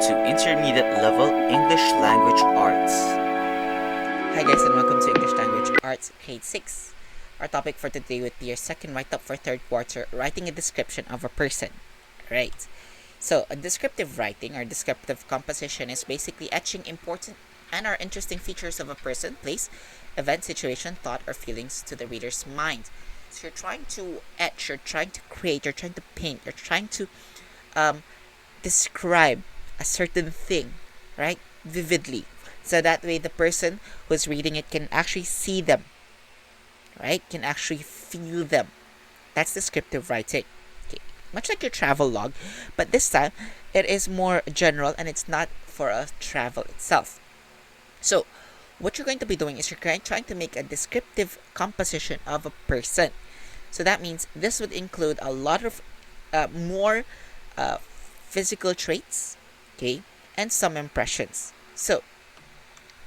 to Intermediate Level English Language Arts. Hi guys, and welcome to English Language Arts Grade 6. Our topic for today would be your second write-up for third quarter, writing a description of a person. Right. So a descriptive writing or descriptive composition is basically etching important and or interesting features of a person, place, event, situation, thought, or feelings to the reader's mind. So you're trying to etch, you're trying to create, you're trying to paint, you're trying to describe a certain thing, right? Vividly. So that way the person who's reading it can actually see them, right? Can actually feel them. That's descriptive writing. Okay. Much like your travel log, but this time it is more general and it's not for a travel itself. So what you're going to be doing is you're trying to make a descriptive composition of a person. So that means this would include a lot of more physical traits, okay, and some impressions. So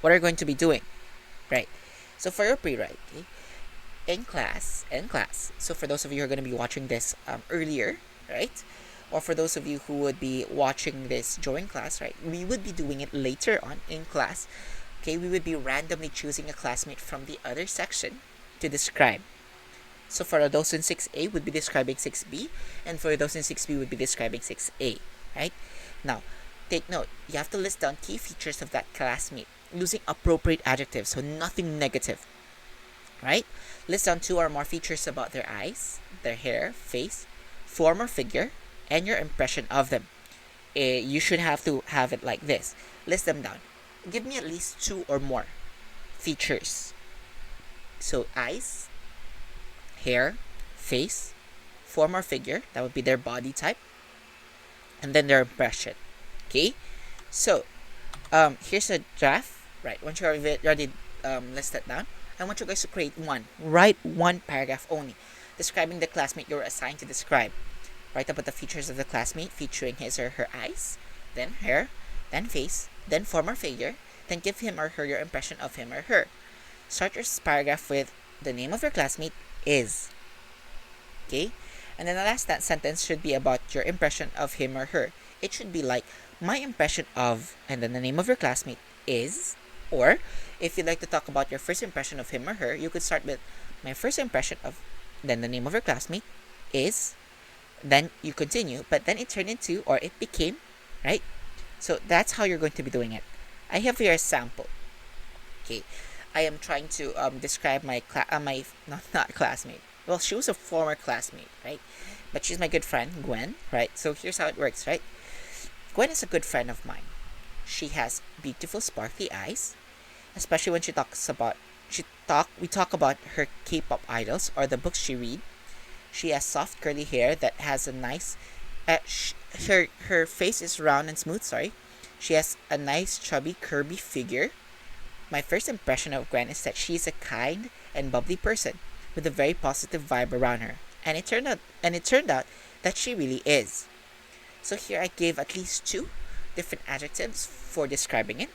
what are you going to be doing, right? So for your pre-write, okay, in class, so for those of you who are going to be watching this earlier, right, or for those of you who would be watching this during class, right, we would be doing it later on in class. Okay, we would be randomly choosing a classmate from the other section to describe. So for those in 6A would be describing 6B, and for those in 6B would be describing 6A, right? Now, take note, you have to list down key features of that classmate using appropriate adjectives, so nothing negative, right? List down 2 or more features about their eyes, their hair, face, form or figure, and your impression of them. You should have to have it like this. List them down. Give me at least 2 or more features. So eyes, hair, face, form or figure, that would be their body type, and then their impression. Okay? So, here's a draft, right? Once you're already listed down, I want you guys to write one paragraph only, describing the classmate you're assigned to describe. Write about the features of the classmate, featuring his or her eyes, then hair, then face, then form or figure, then give him or her your impression of him or her. Start your paragraph with the name of your classmate is. Okay? And then the last sentence should be about your impression of him or her. It should be like, my impression of, and then the name of your classmate is, or if you'd like to talk about your first impression of him or her, you could start with, my first impression of, then the name of your classmate is, then you continue, but then it turned into, or it became, right? So that's how you're going to be doing it. I have here a sample. Okay, I am trying to describe my not classmate. Well, she was a former classmate, right? But she's my good friend, Gwen, right? So here's how it works, right? Gwen is a good friend of mine. She has beautiful, sparkly eyes, especially when we talk about her K-pop idols or the books she read. She has soft, curly hair that has a nice. Her face is round and smooth. Sorry, she has a nice, chubby, curvy figure. My first impression of Gwen is that she is a kind and bubbly person with a very positive vibe around her, and it turned out that she really is. So here I gave at least 2 different adjectives for describing it.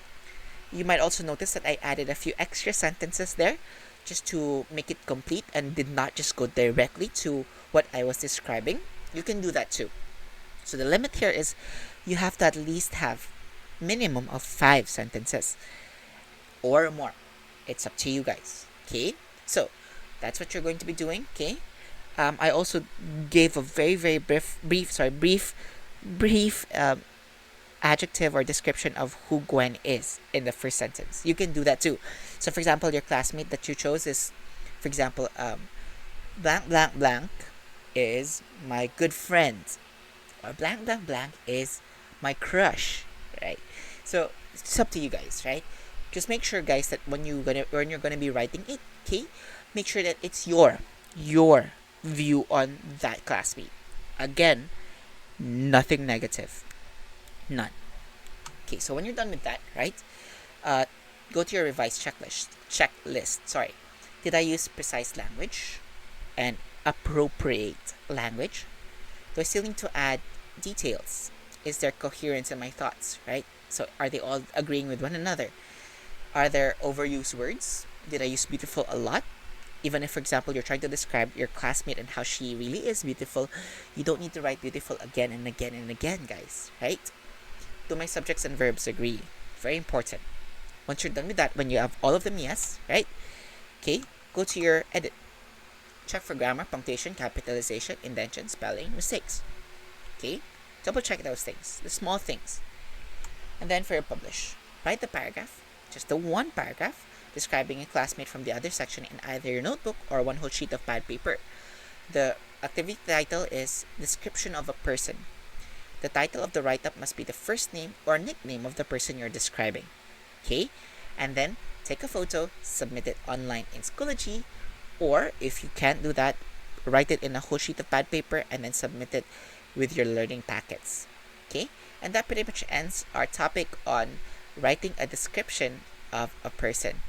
You might also notice that I added a few extra sentences there just to make it complete and did not just go directly to what I was describing. You can do that too. So the limit here is you have to at least have minimum of 5 sentences or more. It's up to you guys. Okay? So that's what you're going to be doing. Okay? I also gave a very, very brief adjective or description of who Gwen is in the first sentence. You can do that too. So for example, your classmate that you chose is, for example, blank blank blank is my good friend, or blank blank blank is my crush, right? So it's up to you guys, right? Just make sure, guys, that when you're gonna be writing it, okay, make sure that it's your view on that classmate. Again, nothing negative, none. Okay, so when you're done with that, right, go to your revised checklist. Sorry, did I use precise language and appropriate language? Do I still need to add details? Is there coherence in my thoughts, right? So are they all agreeing with one another? Are there overused words? Did I use beautiful a lot? Even if, for example, you're trying to describe your classmate and how she really is beautiful, you don't need to write beautiful again and again and again, guys, right? do my subjects and verbs agree? Very important. Once you're done with that, when you have all of them yes, right? Okay, go to your edit. Check for grammar, punctuation, capitalization, indentation, spelling, mistakes. Okay, double check those things, the small things. And then for your publish, write the paragraph, just the one paragraph, describing a classmate from the other section in either your notebook or one whole sheet of pad paper. The activity title is Description of a Person. The title of the write-up must be the first name or nickname of the person you're describing. Okay? And then take a photo, submit it online in Schoology, or if you can't do that, write it in a whole sheet of pad paper and then submit it with your learning packets. Okay? And that pretty much ends our topic on writing a description of a person.